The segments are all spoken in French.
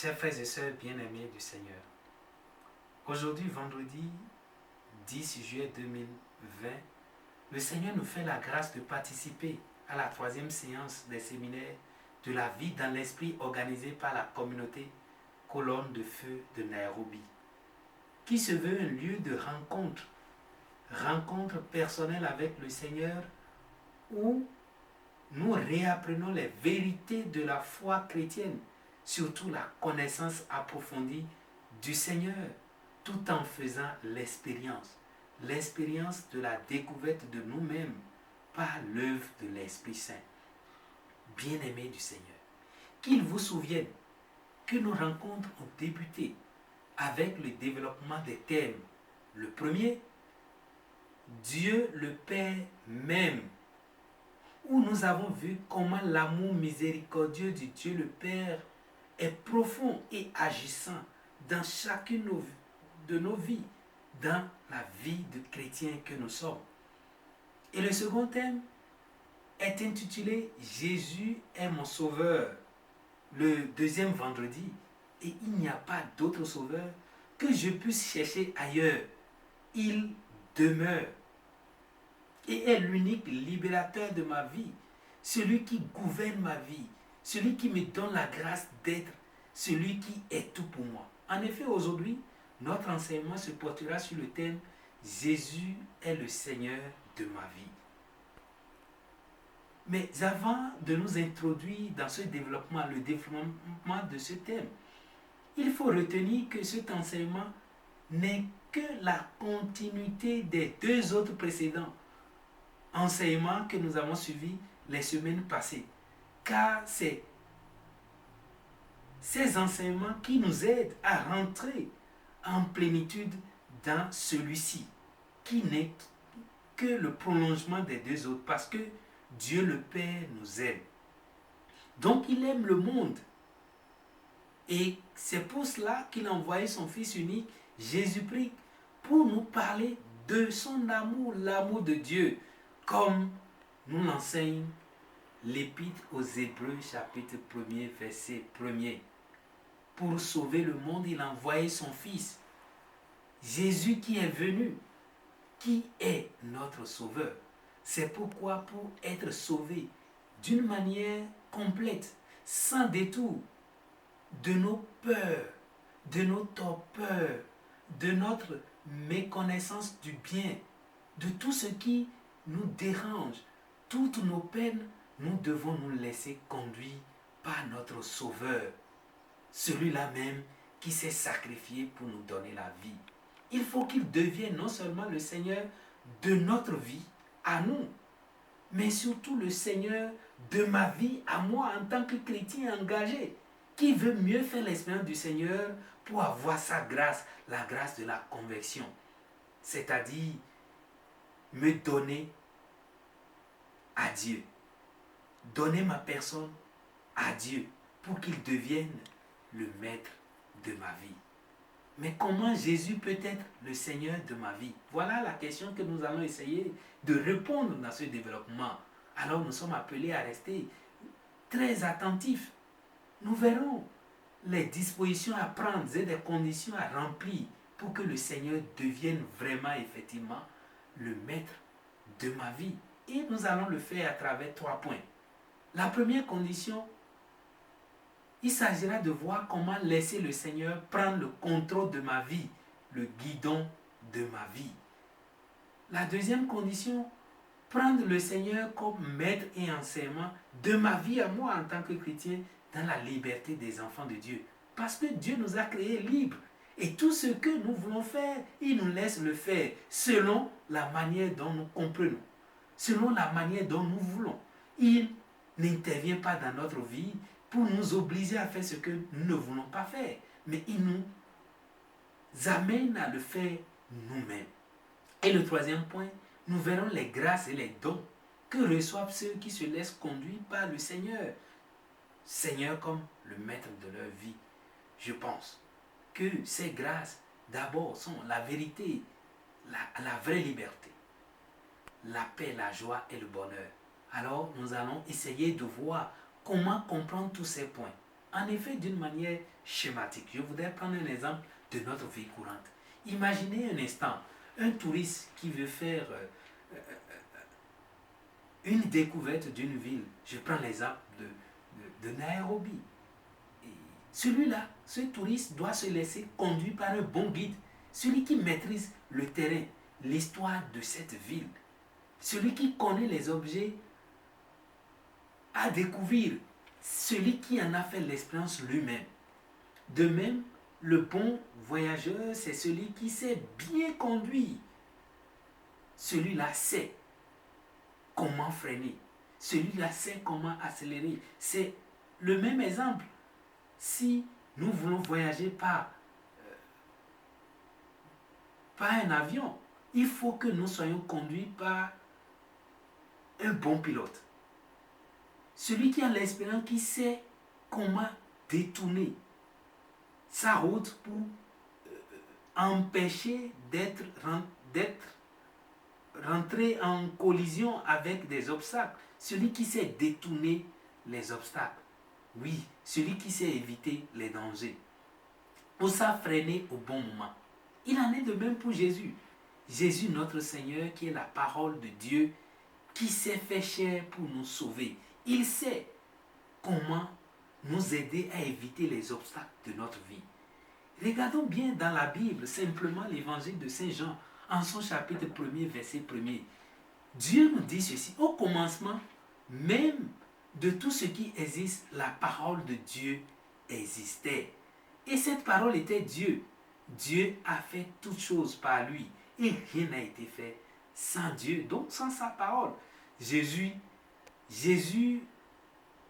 Chers frères et sœurs bien-aimés du Seigneur, aujourd'hui, vendredi 10 juillet 2020, le Seigneur nous fait la grâce de participer à la 3e séance des séminaires de la vie dans l'esprit organisée par la communauté Colonne de Feu de Nairobi, qui se veut un lieu de rencontre personnelle avec le Seigneur, où nous réapprenons les vérités de la foi chrétienne, surtout la connaissance approfondie du Seigneur, tout en faisant l'expérience de la découverte de nous-mêmes par l'œuvre de l'Esprit Saint. Bien-aimés du Seigneur, qu'il vous souvienne que nos rencontres ont débuté avec le développement des thèmes. Le premier, Dieu le Père même, où nous avons vu comment l'amour miséricordieux de Dieu le Père est profond et agissant dans chacune de nos vies, dans la vie de chrétiens que nous sommes. Et le second thème est intitulé « Jésus est mon sauveur ». Le deuxième vendredi, et il n'y a pas d'autre sauveur que je puisse chercher ailleurs. Il demeure et est l'unique libérateur de ma vie, celui qui gouverne ma vie, celui qui me donne la grâce d'être, celui qui est tout pour moi. En effet, aujourd'hui, notre enseignement se portera sur le thème « Jésus est le Seigneur de ma vie ». Mais avant de nous introduire dans ce développement, le développement de ce thème, il faut retenir que cet enseignement n'est que la continuité des 2 autres précédents enseignements que nous avons suivis les semaines passées. Car c'est ces enseignements qui nous aident à rentrer en plénitude dans celui-ci, qui n'est que le prolongement des 2 autres, parce que Dieu le Père nous aime. Donc il aime le monde. Et c'est pour cela qu'il a envoyé son Fils unique, Jésus-Christ, pour nous parler de son amour, l'amour de Dieu, comme nous l'enseigne l'Épître aux Hébreux, chapitre 1er, verset 1er. Pour sauver le monde, il a envoyé son Fils. Jésus qui est venu, qui est notre Sauveur. C'est pourquoi, pour être sauvé d'une manière complète, sans détour, de nos peurs, de nos torpeurs, de notre méconnaissance du bien, de tout ce qui nous dérange, toutes nos peines, nous devons nous laisser conduire par notre Sauveur, celui-là même qui s'est sacrifié pour nous donner la vie. Il faut qu'il devienne non seulement le Seigneur de notre vie, à nous, mais surtout le Seigneur de ma vie, à moi, en tant que chrétien engagé, qui veut mieux faire l'expérience du Seigneur pour avoir sa grâce, la grâce de la conversion. C'est-à-dire, me donner à Dieu. Donner ma personne à Dieu pour qu'il devienne le maître de ma vie. Mais comment Jésus peut être le Seigneur de ma vie? Voilà la question que nous allons essayer de répondre dans ce développement. Alors nous sommes appelés à rester très attentifs. Nous verrons les dispositions à prendre et des conditions à remplir pour que le Seigneur devienne vraiment, effectivement, le maître de ma vie. Et nous allons le faire à travers 3 points. La première condition, il s'agira de voir comment laisser le Seigneur prendre le contrôle de ma vie, le guidon de ma vie. La deuxième condition, prendre le Seigneur comme maître et enseignant de ma vie à moi en tant que chrétien dans la liberté des enfants de Dieu. Parce que Dieu nous a créés libres. Et tout ce que nous voulons faire, il nous laisse le faire selon la manière dont nous comprenons, selon la manière dont nous voulons. Il n'intervient pas dans notre vie pour nous obliger à faire ce que nous ne voulons pas faire, mais il nous amène à le faire nous-mêmes. Et le troisième point, nous verrons les grâces et les dons que reçoivent ceux qui se laissent conduire par le Seigneur. Seigneur comme le maître de leur vie. Je pense que ces grâces, d'abord, sont la vérité, la vraie liberté, la paix, la joie et le bonheur. Alors, nous allons essayer de voir comment comprendre tous ces points. En effet, d'une manière schématique, je voudrais prendre un exemple de notre vie courante. Imaginez un instant un touriste qui veut faire une découverte d'une ville. Je prends l'exemple de Nairobi. Et celui-là, ce touriste doit se laisser conduire par un bon guide, celui qui maîtrise le terrain, l'histoire de cette ville, celui qui connaît les objets à découvrir, celui qui en a fait l'expérience lui-même. De même, le bon voyageur, c'est celui qui sait bien conduire. Celui-là sait comment freiner. Celui-là sait comment accélérer. C'est le même exemple. Si nous voulons voyager par un avion, il faut que nous soyons conduits par un bon pilote. Celui qui a l'expérience, qui sait comment détourner sa route pour empêcher d'être rentré en collision avec des obstacles. Celui qui sait détourner les obstacles. Oui, celui qui sait éviter les dangers. Pour ça, freiner au bon moment. Il en est de même pour Jésus. Jésus, notre Seigneur, qui est la parole de Dieu, qui s'est fait chair pour nous sauver. Il sait comment nous aider à éviter les obstacles de notre vie. Regardons bien dans la Bible, simplement l'évangile de Saint Jean, en son chapitre 1er, verset 1er. Dieu nous dit ceci: au commencement, même de tout ce qui existe, la parole de Dieu existait. Et cette parole était Dieu. Dieu a fait toutes choses par lui. Et rien n'a été fait sans Dieu, donc sans sa parole. Jésus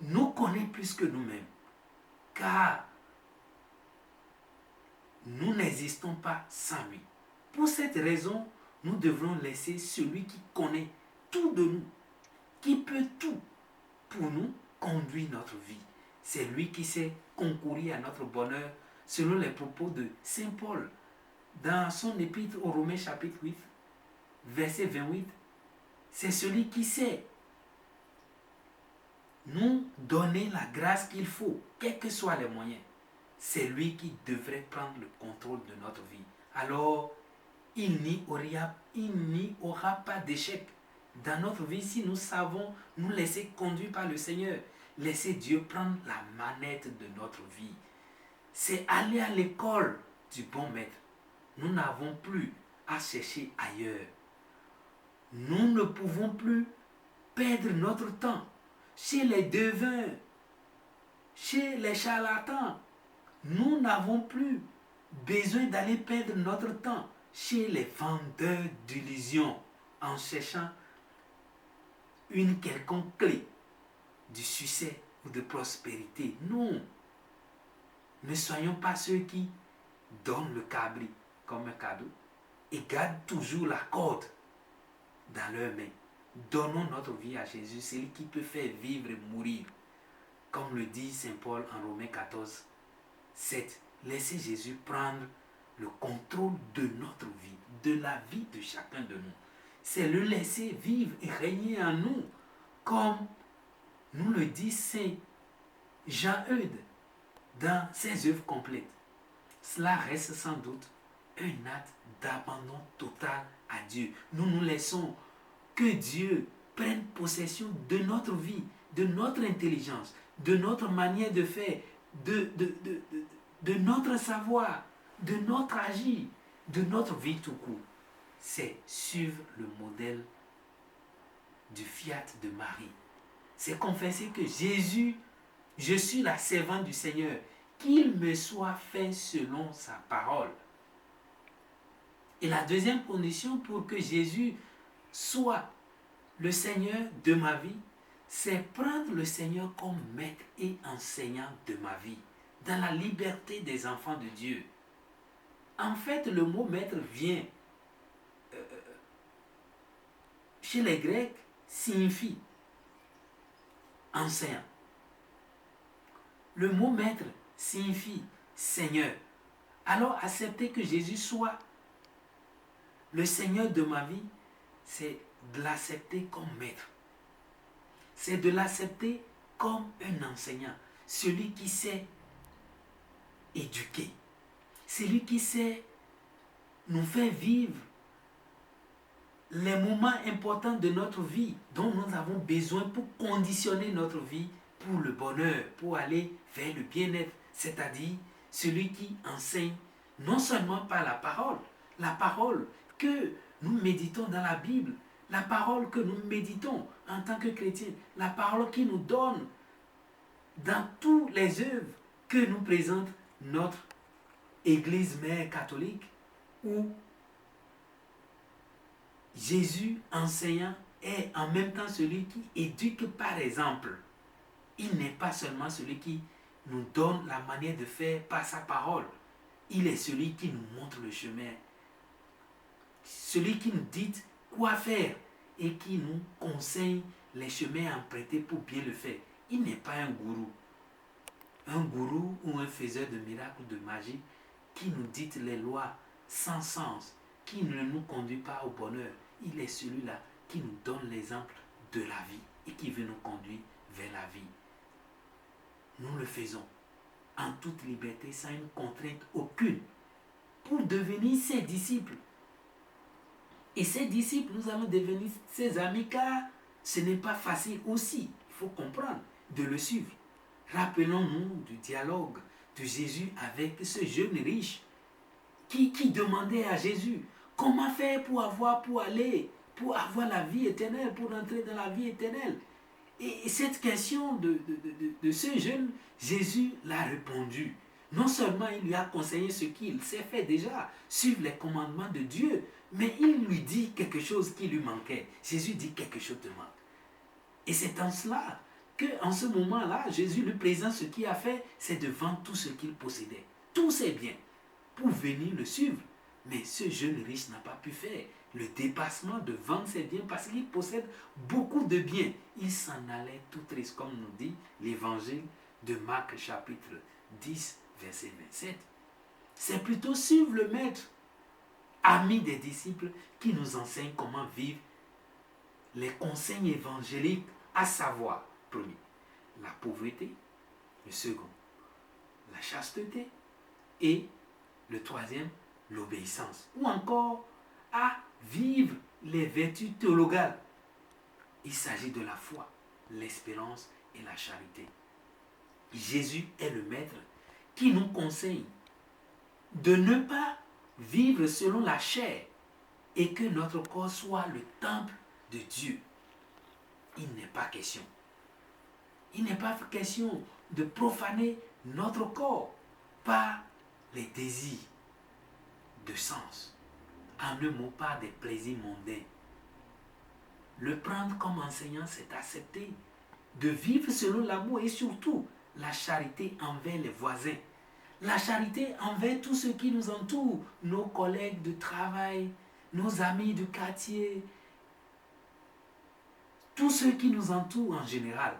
nous connaît plus que nous-mêmes. Car nous n'existons pas sans lui. Pour cette raison, nous devrons laisser celui qui connaît tout de nous, qui peut tout pour nous, conduire notre vie. C'est lui qui sait concourir à notre bonheur, selon les propos de Saint Paul dans son épître aux Romains chapitre 8, verset 28. C'est celui qui sait nous donner la grâce qu'il faut, quels que soient les moyens. C'est lui qui devrait prendre le contrôle de notre vie. Alors, il n'y aura pas d'échec dans notre vie si nous savons nous laisser conduire par le Seigneur. Laisser Dieu prendre la manette de notre vie. C'est aller à l'école du bon maître. Nous n'avons plus à chercher ailleurs. Nous ne pouvons plus perdre notre temps chez les devins, chez les charlatans. Nous n'avons plus besoin d'aller perdre notre temps chez les vendeurs d'illusions en cherchant une quelconque clé du succès ou de prospérité. Non. Ne soyons pas ceux qui donnent le cabri comme un cadeau et gardent toujours la corde dans leurs mains. Donnons notre vie à Jésus, celui qui peut faire vivre et mourir. Comme le dit Saint Paul en Romains 14, 7. Laissez Jésus prendre le contrôle de notre vie, de la vie de chacun de nous. C'est le laisser vivre et régner en nous, comme nous le dit Saint Jean-Eudes dans ses œuvres complètes. Cela reste sans doute un acte d'abandon total à Dieu. Nous nous laissons que Dieu prenne possession de notre vie, de notre intelligence, de notre manière de faire, de notre savoir, de notre agir, de notre vie tout court. C'est suivre le modèle du fiat de Marie. C'est confesser que Jésus, je suis la servante du Seigneur, qu'il me soit fait selon sa parole. Et la deuxième condition pour que Jésus soit le Seigneur de ma vie, c'est prendre le Seigneur comme maître et enseignant de ma vie, dans la liberté des enfants de Dieu. En fait, le mot maître vient, chez les Grecs, signifie enseignant. Le mot maître signifie Seigneur. Alors, accepter que Jésus soit le Seigneur de ma vie, c'est de l'accepter comme maître. C'est de l'accepter comme un enseignant. celui qui sait éduquer, celui qui sait nous faire vivre les moments importants de notre vie dont nous avons besoin pour conditionner notre vie pour le bonheur, pour aller vers le bien-être, c'est-à-dire celui qui enseigne non seulement par la parole que nous méditons dans la Bible, la parole que nous méditons en tant que chrétiens, la parole qui nous donne dans toutes les œuvres que nous présente notre Église mère catholique, où Jésus enseignant est en même temps celui qui éduque par exemple. Il n'est pas seulement celui qui nous donne la manière de faire par sa parole. Il est celui qui nous montre le chemin. Celui qui nous dit quoi faire et qui nous conseille les chemins à emprunter pour bien le faire. Il n'est pas un gourou. Un gourou ou un faiseur de miracles ou de magie qui nous dit les lois sans sens, qui ne nous conduit pas au bonheur. Il est celui-là qui nous donne l'exemple de la vie et qui veut nous conduire vers la vie. Nous le faisons en toute liberté, sans une contrainte aucune, pour devenir ses disciples. Et ces disciples, nous allons devenir ses amis, car ce n'est pas facile aussi, il faut comprendre, de le suivre. Rappelons-nous du dialogue de Jésus avec ce jeune riche qui demandait à Jésus comment faire pour avoir la vie éternelle, pour entrer dans la vie éternelle. Et cette question de ce jeune, Jésus l'a répondu. Non seulement il lui a conseillé ce qu'il sait faire déjà, suivre les commandements de Dieu, mais il lui dit quelque chose qui lui manquait. Jésus dit quelque chose te manque. Et c'est en cela qu'en ce moment-là, Jésus lui présente ce qu'il a fait, c'est de vendre tout ce qu'il possédait, tous ses biens, pour venir le suivre. Mais ce jeune riche n'a pas pu faire le dépassement de vendre ses biens parce qu'il possède beaucoup de biens. Il s'en allait tout triste, comme nous dit l'évangile de Marc chapitre 10, verset 27. C'est plutôt suivre le maître, ami des disciples, qui nous enseigne comment vivre les conseils évangéliques, à savoir, premier, la pauvreté, le second, la chasteté, et le troisième, l'obéissance, ou encore à vivre les vertus théologales. Il s'agit de la foi, l'espérance et la charité. Jésus est le maître qui nous conseille de ne pas vivre selon la chair et que notre corps soit le temple de Dieu. Il n'est pas question. Il n'est pas question de profaner notre corps par les désirs de sens. En un mot, par des plaisirs mondains. Le prendre comme enseignant, c'est accepter de vivre selon l'amour et surtout la charité envers les voisins. La charité envers tous ceux qui nous entourent, nos collègues de travail, nos amis du quartier, tous ceux qui nous entourent en général.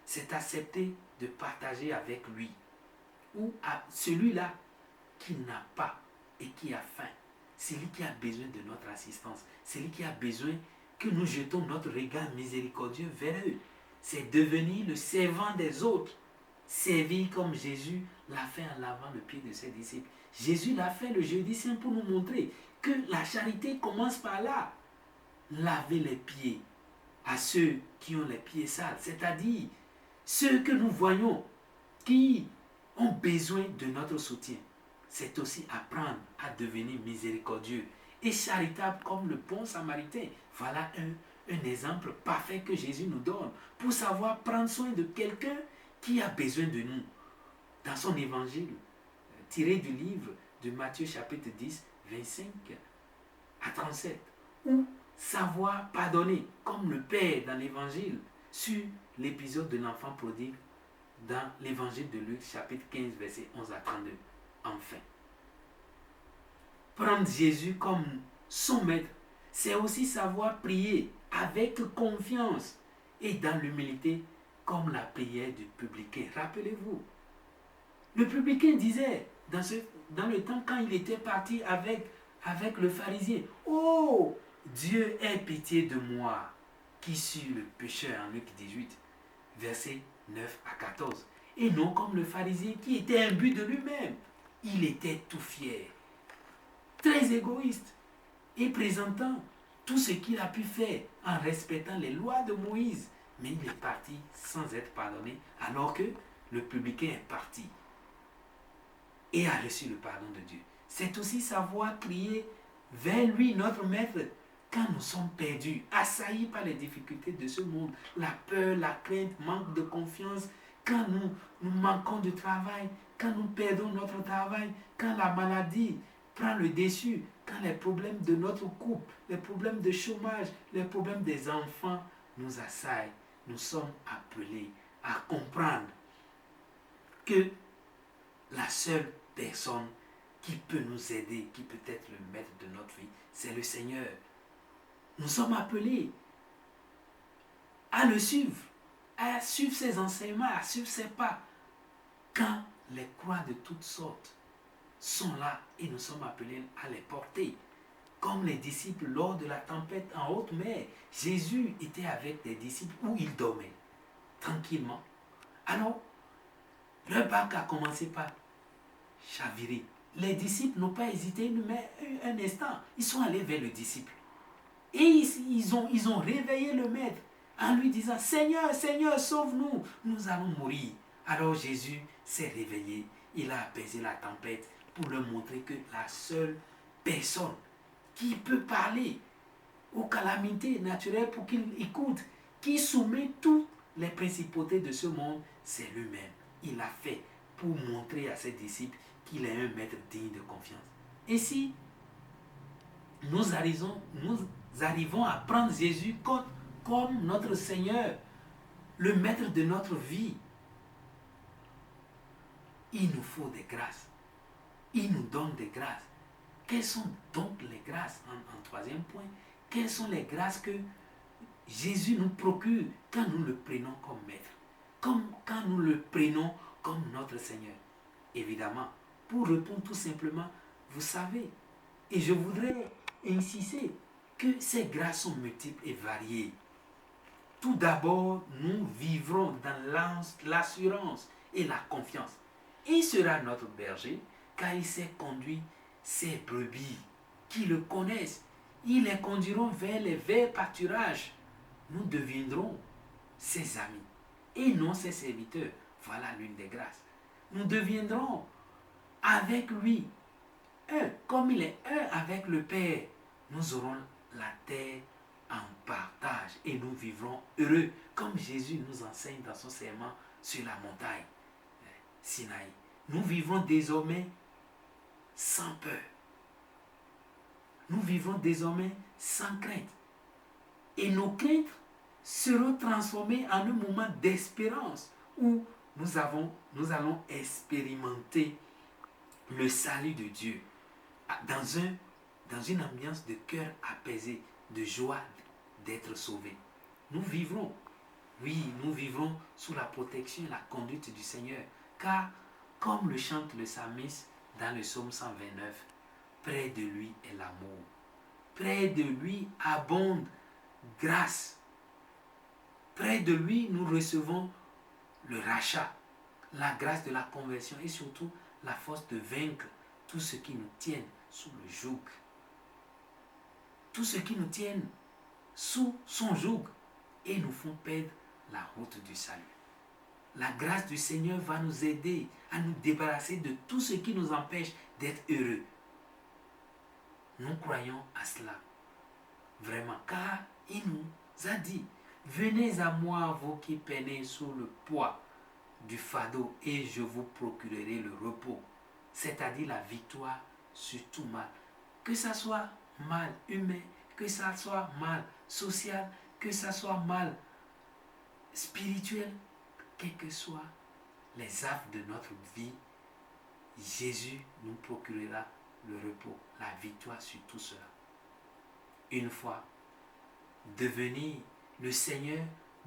C'est accepter de partager avec lui ou à celui-là qui n'a pas et qui a faim. Celui qui a besoin de notre assistance, celui qui a besoin que nous jetons notre regard miséricordieux vers eux. C'est devenir le servant des autres. Servir comme Jésus l'a fait en lavant le pied de ses disciples. Jésus l'a fait le jeudi saint pour nous montrer que la charité commence par là. Laver les pieds à ceux qui ont les pieds sales, c'est-à-dire ceux que nous voyons qui ont besoin de notre soutien. C'est aussi apprendre à devenir miséricordieux et charitable comme le bon samaritain. Voilà un exemple parfait que Jésus nous donne pour savoir prendre soin de quelqu'un qui a besoin de nous. Dans son évangile, tiré du livre de Matthieu chapitre 10, 25 à 37, ou savoir pardonner comme le Père dans l'évangile sur l'épisode de l'enfant prodigue dans l'évangile de Luc chapitre 15, verset 11 à 32. Enfin, prendre Jésus comme son maître, c'est aussi savoir prier avec confiance et dans l'humilité comme la prière du publicain. Rappelez-vous, le publicain disait dans le temps quand il était parti avec le pharisien, « Oh, Dieu ait pitié de moi, qui suis le pécheur » en Luc 18, versets 9 à 14. et non comme le pharisien qui était imbu de lui-même. Il était tout fier, très égoïste, et présentant tout ce qu'il a pu faire en respectant les lois de Moïse. Mais il est parti sans être pardonné, alors que le publicain est parti et a reçu le pardon de Dieu. C'est aussi savoir crier vers lui, notre maître, quand nous sommes perdus, assaillis par les difficultés de ce monde, la peur, la crainte, manque de confiance, quand nous manquons de travail, quand nous perdons notre travail, quand la maladie prend le dessus, quand les problèmes de notre couple, les problèmes de chômage, les problèmes des enfants nous assaillent, nous sommes appelés à comprendre que la seule personne qui peut nous aider, qui peut être le maître de notre vie, c'est le Seigneur. Nous sommes appelés à le suivre, à suivre ses enseignements, à suivre ses pas. Quand les croix de toutes sortes sont là et nous sommes appelés à les porter. Comme les disciples lors de la tempête en haute mer, Jésus était avec des disciples où ils dormaient tranquillement. Alors, leur barque a commencé par chavirer. Les disciples n'ont pas hésité un instant. Ils sont allés vers le disciple. Et ils ont réveillé le maître en lui disant, Seigneur, Seigneur, sauve-nous, nous allons mourir. Alors Jésus s'est réveillé, il a apaisé la tempête pour leur montrer que la seule personne qui peut parler aux calamités naturelles pour qu'il écoute, qui soumet toutes les principautés de ce monde, c'est lui-même. Il l'a fait pour montrer à ses disciples qu'il est un maître digne de confiance. Et si nous arrivons à prendre Jésus comme notre Seigneur, le maître de notre vie, il nous faut des grâces. Il nous donne des grâces. Quelles sont donc les grâces, en troisième point, quelles sont les grâces que Jésus nous procure quand nous le prenons comme maître, quand nous le prenons comme notre Seigneur? Évidemment, pour répondre tout simplement, vous savez, et je voudrais insister que ces grâces sont multiples et variées. Tout d'abord, nous vivrons dans l'assurance et la confiance. Il sera notre berger, car il sait conduire ses brebis qui le connaissent. Ils les conduiront vers les verts pâturages. Nous deviendrons ses amis et non ses serviteurs. Voilà l'une des grâces. Nous deviendrons avec lui un, comme il est un avec le Père. Nous aurons la terre en partage et nous vivrons heureux, comme Jésus nous enseigne dans son serment sur la montagne Sinaï. Nous vivrons désormais sans peur. Nous vivrons désormais sans crainte. Et nos craintes seront transformées en un moment d'espérance où nous allons expérimenter le salut de Dieu dans une ambiance de cœur apaisé, de joie d'être sauvés. Nous vivrons, oui, nous vivrons sous la protection et la conduite du Seigneur, car comme le chante le psalmiste dans le psaume 129, près de lui est l'amour, près de lui abonde grâce, près de lui nous recevons le rachat, la grâce de la conversion et surtout la force de vaincre tout ce qui nous tienne sous le joug. Tout ce qui nous tienne sous son joug et nous font perdre la route du salut. La grâce du Seigneur va nous aider à nous débarrasser de tout ce qui nous empêche d'être heureux. Nous croyons à cela, vraiment, car il nous a dit, venez à moi, vous qui peinez sous le poids du fardeau, et je vous procurerai le repos, c'est-à-dire la victoire sur tout mal, que ça soit mal humain, que ça soit mal social, que ça soit mal spirituel, quels que soient les affres de notre vie, Jésus nous procurera le repos, la victoire sur tout cela. Une fois devenu le Seigneur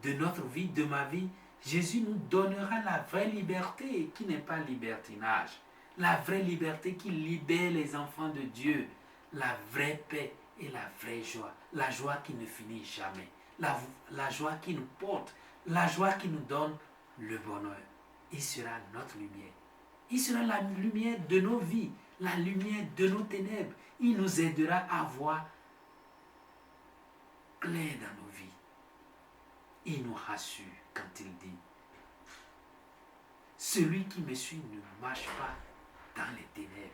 de notre vie, de ma vie, Jésus nous donnera la vraie liberté qui n'est pas libertinage, la vraie liberté qui libère les enfants de Dieu, la vraie paix et la vraie joie, la joie qui ne finit jamais, la joie qui nous porte, la joie qui nous donne le bonheur. il sera notre lumière. Il sera la lumière de nos vies, la lumière de nos ténèbres. Il nous aidera à voir clair dans nos vies. Il nous rassure quand il dit, celui qui me suit ne marche pas dans les ténèbres.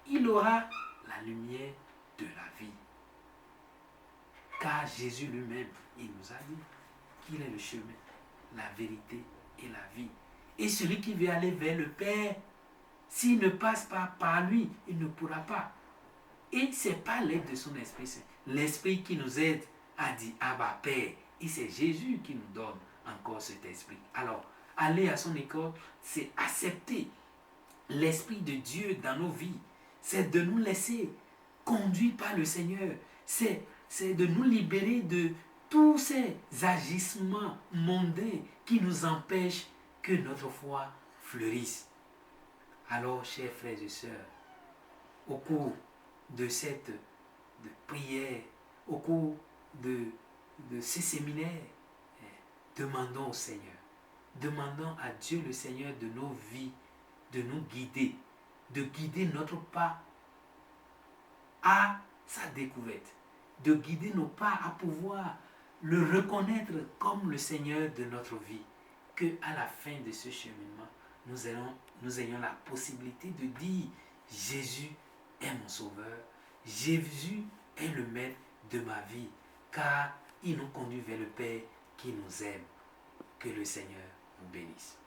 Il aura la lumière de la vie. Car Jésus lui-même, il nous a dit qu'il est le chemin, la vérité et la vie. Et celui qui veut aller vers le Père, s'il ne passe pas par lui, il ne pourra pas. Et ce n'est pas l'aide de son Esprit Saint. L'Esprit qui nous aide a dit Abba Père. Et c'est Jésus qui nous donne encore cet esprit. Alors, aller à son école, c'est accepter l'Esprit de Dieu dans nos vies. C'est de nous laisser conduire par le Seigneur. C'est de nous libérer de tous ces agissements mondains qui nous empêchent que notre foi fleurisse. Alors, chers frères et sœurs, au cours de cette prière, au cours de ces séminaires, demandons au Seigneur, demandons à Dieu le Seigneur de nos vies, de nous guider, de guider notre pas à sa découverte, de guider nos pas à pouvoir le reconnaître comme le Seigneur de notre vie, que à la fin de ce cheminement, nous ayons la possibilité de dire Jésus est mon sauveur, Jésus est le maître de ma vie, car il nous conduit vers le Père qui nous aime. Que le Seigneur nous bénisse.